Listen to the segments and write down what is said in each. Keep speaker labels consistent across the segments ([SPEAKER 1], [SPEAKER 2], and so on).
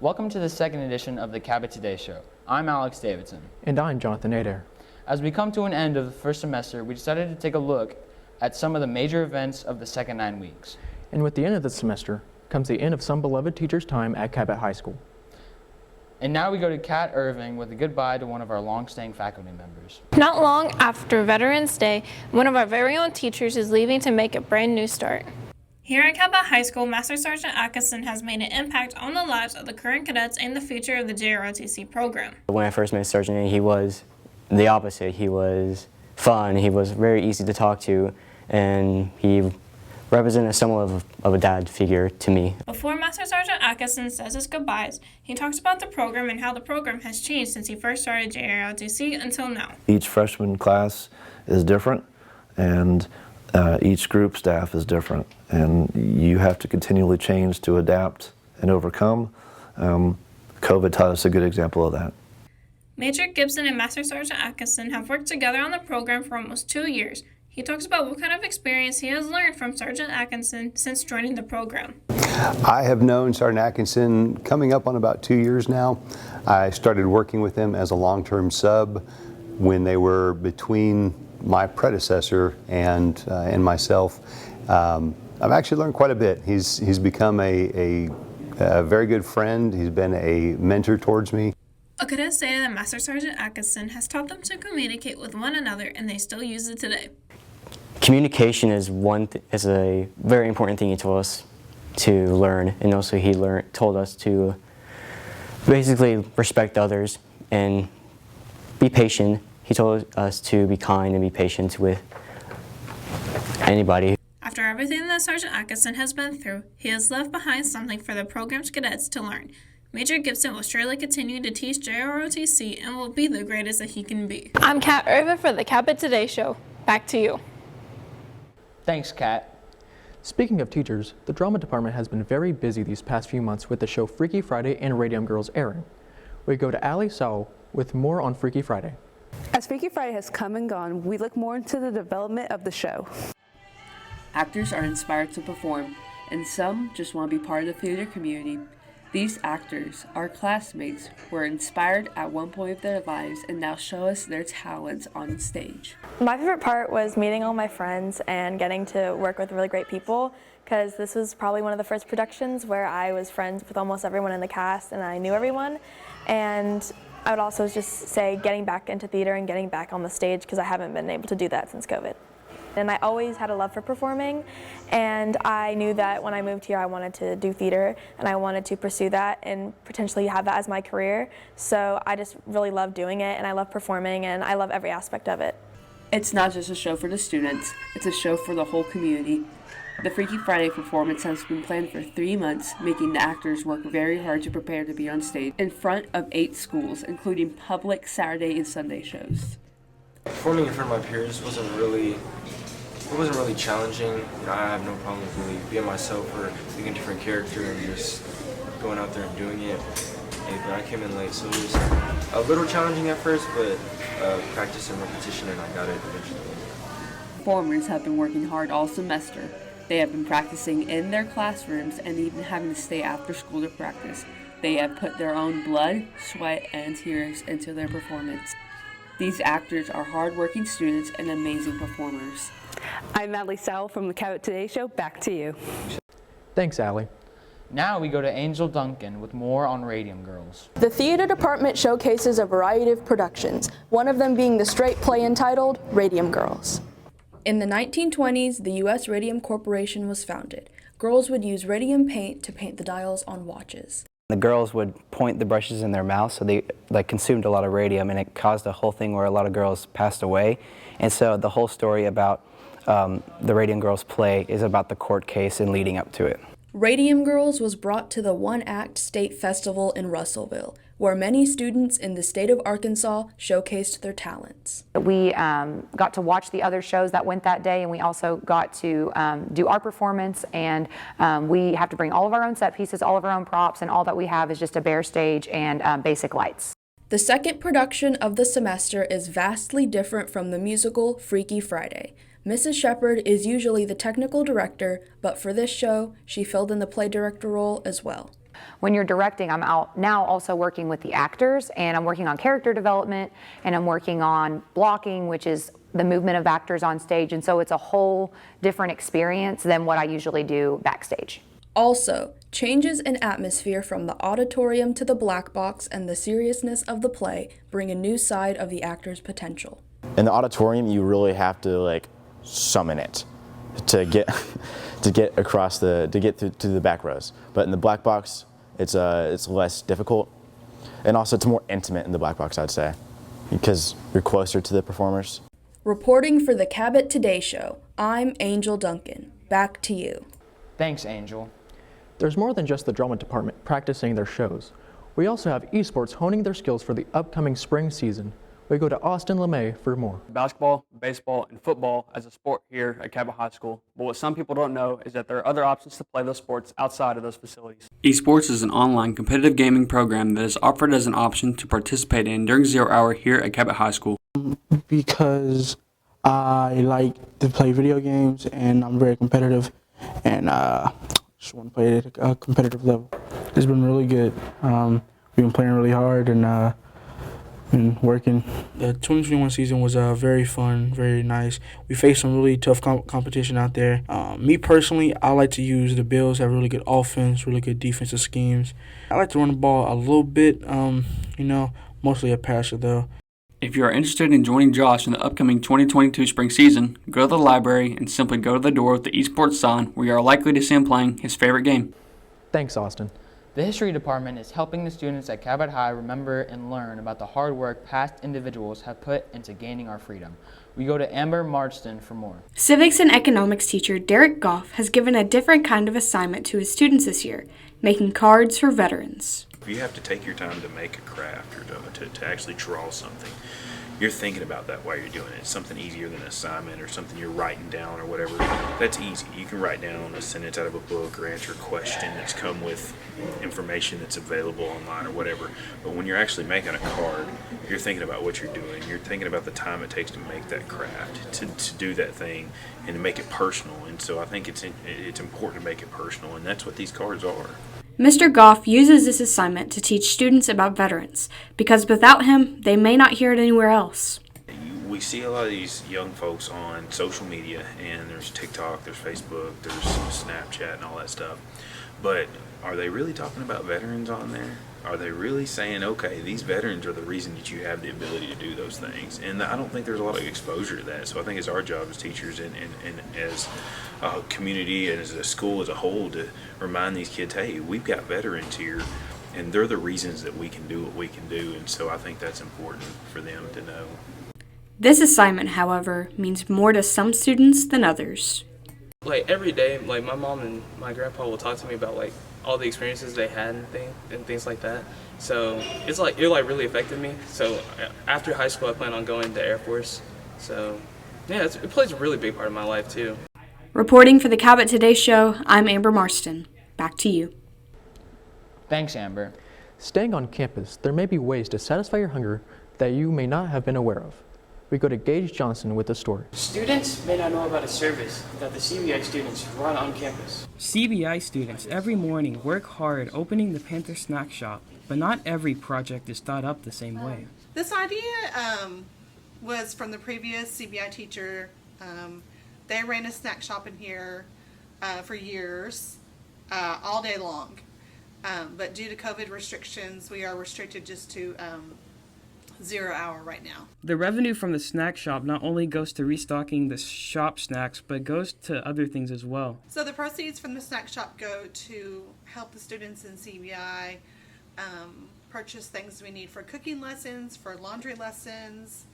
[SPEAKER 1] Welcome to the second edition of the Cabot Today Show. I'm Alex Davidson.
[SPEAKER 2] And I'm Jonathan Adair.
[SPEAKER 1] As we come to an end of the first semester, we decided to take a look at some of the major events of the second 9 weeks.
[SPEAKER 2] And with the end of the semester comes the end of some beloved teachers' time at Cabot High School.
[SPEAKER 1] And now we go to Kat Irving with a goodbye to one of our long-staying faculty members.
[SPEAKER 3] Not long after Veterans Day, one of our very own teachers is leaving to make a brand new start. Here at Cabot High School, Master Sergeant Atkinson has made an impact on the lives of the current cadets and the future of the JROTC program.
[SPEAKER 4] When I first met Sergeant, he was the opposite. He was fun, he was very easy to talk to, and he represented somewhat of a dad figure to me.
[SPEAKER 3] Before Master Sergeant Atkinson says his goodbyes, he talks about the program and how the program has changed since he first started JROTC until now.
[SPEAKER 5] Each freshman class is different, and each group staff is different, and you have to continually change to adapt and overcome. COVID taught us a good example of that.
[SPEAKER 3] Major Gibson and Master Sergeant Atkinson have worked together on the program for almost 2 years. He talks about what kind of experience he has learned from Sergeant Atkinson since joining the program.
[SPEAKER 6] I have known Sergeant Atkinson coming up on about 2 years now. I started working with him as a long-term sub when they were between my predecessor and myself. I've actually learned quite a bit. He's become a very good friend. He's been a mentor towards me.
[SPEAKER 3] A cadet stated that Master Sergeant Atkinson has taught them to communicate with one another, and they still use it today.
[SPEAKER 4] Communication is is a very important thing he told us to learn, and also he told us to basically respect others and be patient. He told us to be kind and be patient with anybody.
[SPEAKER 3] After everything that Sergeant Atkinson has been through, he has left behind something for the program's cadets to learn. Major Gibson will surely continue to teach JROTC and will be the greatest that he can be. I'm Kat Irvin for the Cabot Today Show. Back to you.
[SPEAKER 1] Thanks, Kat.
[SPEAKER 2] Speaking of teachers, the drama department has been very busy these past few months with the show Freaky Friday and Radium Girls airing. We go to Ali Sowell with more on Freaky Friday.
[SPEAKER 7] As Freaky Friday has come and gone, we look more into the development of the show.
[SPEAKER 8] Actors are inspired to perform, and some just want to be part of the theater community. These actors, our classmates, were inspired at one point of their lives and now show us their talents on stage.
[SPEAKER 9] My favorite part was meeting all my friends and getting to work with really great people, because this was probably one of the first productions where I was friends with almost everyone in the cast and I knew everyone. And I would also just say getting back into theater and getting back on the stage, because I haven't been able to do that since COVID. And I always had a love for performing, and I knew that when I moved here I wanted to do theater and I wanted to pursue that and potentially have that as my career. So I just really love doing it, and I love performing, and I love every aspect of it.
[SPEAKER 8] It's not just a show for the students, it's a show for the whole community. The Freaky Friday performance has been planned for 3 months, making the actors work very hard to prepare to be on stage in front of 8 schools, including public Saturday and Sunday shows.
[SPEAKER 10] Performing in front of my peers wasn't really challenging. You know, I have no problem with really being myself or being a different character and just going out there and doing it. But I came in late, so it was a little challenging at first, but practice and repetition, and I got it eventually.
[SPEAKER 8] Performers have been working hard all semester. They have been practicing in their classrooms and even having to stay after school to practice. They have put their own blood, sweat, and tears into their performance. These actors are hard-working students and amazing performers.
[SPEAKER 7] I'm Ali Sowell from the Cabot Today Show. Back to you.
[SPEAKER 2] Thanks, Ali.
[SPEAKER 1] Now we go to Angel Duncan with more on Radium Girls.
[SPEAKER 11] The theater department showcases a variety of productions, one of them being the straight play entitled Radium Girls.
[SPEAKER 12] In the 1920s, the U.S. Radium Corporation was founded. Girls would use radium paint to paint the dials on watches.
[SPEAKER 4] The girls would point the brushes in their mouth, so they consumed a lot of radium, and it caused a whole thing where a lot of girls passed away. And so the whole story about the Radium Girls play is about the court case and leading up to it.
[SPEAKER 12] Radium Girls was brought to the One Act State Festival in Russellville, where many students in the state of Arkansas showcased their talents.
[SPEAKER 13] We got to watch the other shows that went that day, and we also got to do our performance, and we have to bring all of our own set pieces, all of our own props, and all that we have is just a bare stage and basic lights.
[SPEAKER 12] The second production of the semester is vastly different from the musical Freaky Friday. Mrs. Shepard is usually the technical director, but for this show, she filled in the play director role as well.
[SPEAKER 13] When you're directing, I'm out now also working with the actors, and I'm working on character development, and I'm working on blocking, which is the movement of actors on stage, and so it's a whole different experience than what I usually do backstage.
[SPEAKER 12] Also, changes in atmosphere from the auditorium to the black box and the seriousness of the play bring a new side of the actor's potential.
[SPEAKER 14] In the auditorium, you really have to summon it to get across to get to the back rows. But in the black box, it's less difficult, and also it's more intimate in the black box, I'd say, because you're closer to the performers.
[SPEAKER 12] Reporting for the Cabot Today Show, I'm Angel Duncan. Back to you.
[SPEAKER 1] Thanks, Angel.
[SPEAKER 2] There's more than just the drama department practicing their shows. We also have esports honing their skills for the upcoming spring season. We go to Austin LeMay for more.
[SPEAKER 15] Basketball, baseball, and football as a sport here at Cabot High School. But what some people don't know is that there are other options to play those sports outside of those facilities. Esports is an online competitive gaming program that is offered as an option to participate in during 0 hour here at Cabot High School.
[SPEAKER 16] Because I like to play video games and I'm very competitive, and just want to play at a competitive level. It's been really good. We've been playing really hard and been working. The 2021 season was very fun, very nice. We faced some really tough competition out there. Me personally, I like to use the Bills, have really good offense, really good defensive schemes. I like to run the ball a little bit, mostly a passer though.
[SPEAKER 15] If you are interested in joining Josh in the upcoming 2022 spring season, go to the library and simply go to the door with the esports sign where you are likely to see him playing his favorite game.
[SPEAKER 2] Thanks, Austin.
[SPEAKER 1] The history department is helping the students at Cabot High remember and learn about the hard work past individuals have put into gaining our freedom. We go to Amber Marston for more.
[SPEAKER 17] Civics and economics teacher Derek Goff has given a different kind of assignment to his students this year, making cards for veterans.
[SPEAKER 18] If you have to take your time to make a craft or to actually draw something, you're thinking about that while you're doing it. It's something easier than an assignment or something you're writing down or whatever. That's easy. You can write down a sentence out of a book or answer a question that's come with information that's available online or whatever. But when you're actually making a card, you're thinking about what you're doing. You're thinking about the time it takes to make that craft, to do that thing, and to make it personal. And so I think it's important to make it personal, and that's what these cards are.
[SPEAKER 17] Mr. Goff uses this assignment to teach students about veterans, because without him, they may not hear it anywhere else.
[SPEAKER 18] We see a lot of these young folks on social media, and there's TikTok, there's Facebook, there's Snapchat and all that stuff. But are they really talking about veterans on there? Are they really saying, okay, these veterans are the reason that you have the ability to do those things? And I don't think there's a lot of exposure to that. So I think it's our job as teachers and as a community and as a school as a whole to remind these kids, hey, we've got veterans here, and they're the reasons that we can do what we can do. And so I think that's important for them to know.
[SPEAKER 17] This assignment, however, means more to some students than others.
[SPEAKER 19] Every day, my mom and my grandpa will talk to me about all the experiences they had and things like that. So it really affected me. So after high school, I plan on going to Air Force. So yeah, it plays a really big part of my life too.
[SPEAKER 17] Reporting for the Cabot Today Show, I'm Amber Marston. Back to you.
[SPEAKER 1] Thanks, Amber.
[SPEAKER 2] Staying on campus, there may be ways to satisfy your hunger that you may not have been aware of. We go to Gage Johnson with the story.
[SPEAKER 20] Students may not know about a service that the CBI students run on campus.
[SPEAKER 21] CBI students every morning work hard opening the Panther Snack Shop, but not every project is thought up the same way.
[SPEAKER 22] This idea was from the previous CBI teacher. They ran a snack shop in here for years, all day long. But due to COVID restrictions, we are restricted just to 0 hour right now.
[SPEAKER 21] The revenue from the snack shop not only goes to restocking the shop snacks, but goes to other things as well.
[SPEAKER 22] So the proceeds from the snack shop go to help the students in CBI purchase things we need for cooking lessons, for laundry lessons.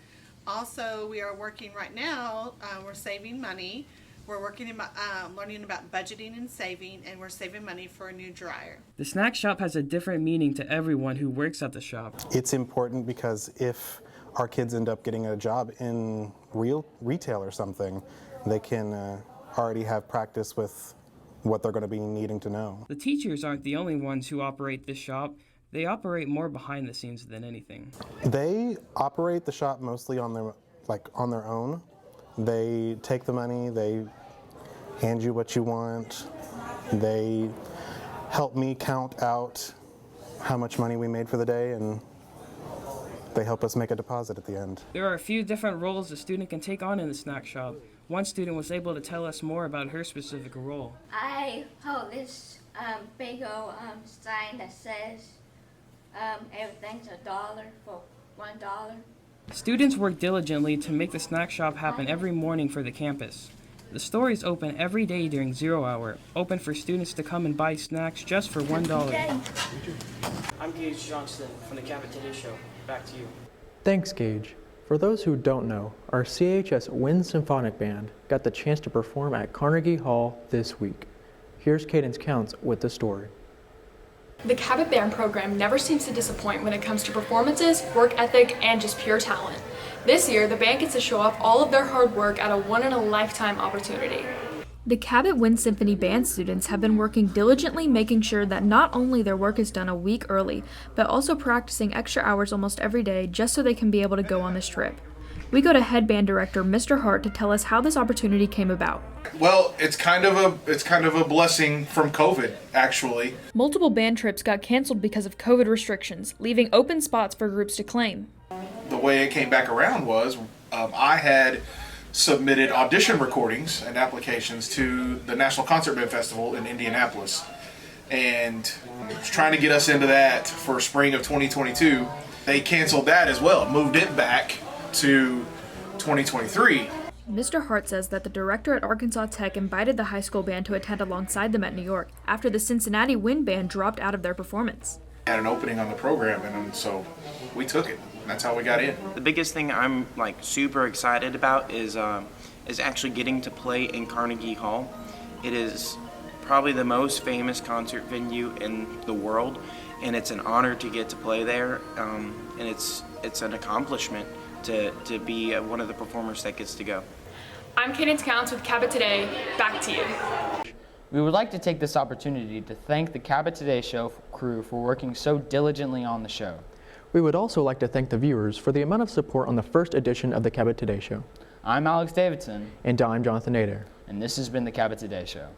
[SPEAKER 22] Also, we are working right now, we're saving money. We're working about learning about budgeting and saving, and we're saving money for a new dryer.
[SPEAKER 21] The snack shop has a different meaning to everyone who works at the shop.
[SPEAKER 23] It's important because if our kids end up getting a job in real retail or something, they can already have practice with what they're going to be needing to know.
[SPEAKER 21] The teachers aren't the only ones who operate this shop. They operate more behind the scenes than anything.
[SPEAKER 23] They operate the shop mostly on their own. They take the money, they hand you what you want, they help me count out how much money we made for the day, and they help us make a deposit at the end.
[SPEAKER 21] There are a few different roles a student can take on in the snack shop. One student was able to tell us more about her specific role.
[SPEAKER 3] I hold this big old sign that says everything's $1 for $1.
[SPEAKER 21] Students work diligently to make the snack shop happen every morning for the campus. The store is open every day during 0 hour, open for students to come and buy snacks just for $1.
[SPEAKER 20] I'm Gage Johnston from the Cabot Today Show. Back to you.
[SPEAKER 2] Thanks, Gage. For those who don't know, our CHS Wind Symphonic Band got the chance to perform at Carnegie Hall this week. Here's Cadence Counts with the story.
[SPEAKER 5] The Cabot Band program never seems to disappoint when it comes to performances, work ethic, and just pure talent. This year, the band gets to show off all of their hard work at a once-in-a-lifetime opportunity.
[SPEAKER 6] The Cabot Wind Symphony Band students have been working diligently making sure that not only their work is done a week early, but also practicing extra hours almost every day just so they can be able to go on this trip. We go to head band director Mr. Hart to tell us how this opportunity came about.
[SPEAKER 24] Well, it's kind of a blessing from COVID, actually.
[SPEAKER 6] Multiple band trips got canceled because of COVID restrictions, leaving open spots for groups to claim.
[SPEAKER 24] The way it came back around was I had submitted audition recordings and applications to the National Concert Band Festival in Indianapolis, and was trying to get us into that for spring of 2022. They canceled that as well, moved it back to 2023.
[SPEAKER 6] Mr. Hart says that the director at Arkansas Tech invited the high school band to attend alongside them at New York after the Cincinnati Wind Band dropped out of their performance.
[SPEAKER 24] Had an opening on the program, and so we took it. That's how we got in.
[SPEAKER 25] The biggest thing I'm super excited about is actually getting to play in Carnegie Hall. It is probably the most famous concert venue in the world, and it's an honor to get to play there. And it's an accomplishment to be one of the performers that gets to go.
[SPEAKER 5] I'm Cadence Counts with Cabot Today. Back to you.
[SPEAKER 1] We would like to take this opportunity to thank the Cabot Today Show crew for working so diligently on the show.
[SPEAKER 2] We would also like to thank the viewers for the amount of support on the first edition of the Cabot Today Show.
[SPEAKER 1] I'm Alex Davidson.
[SPEAKER 2] And I'm Jonathan Nader.
[SPEAKER 1] And this has been the Cabot Today Show.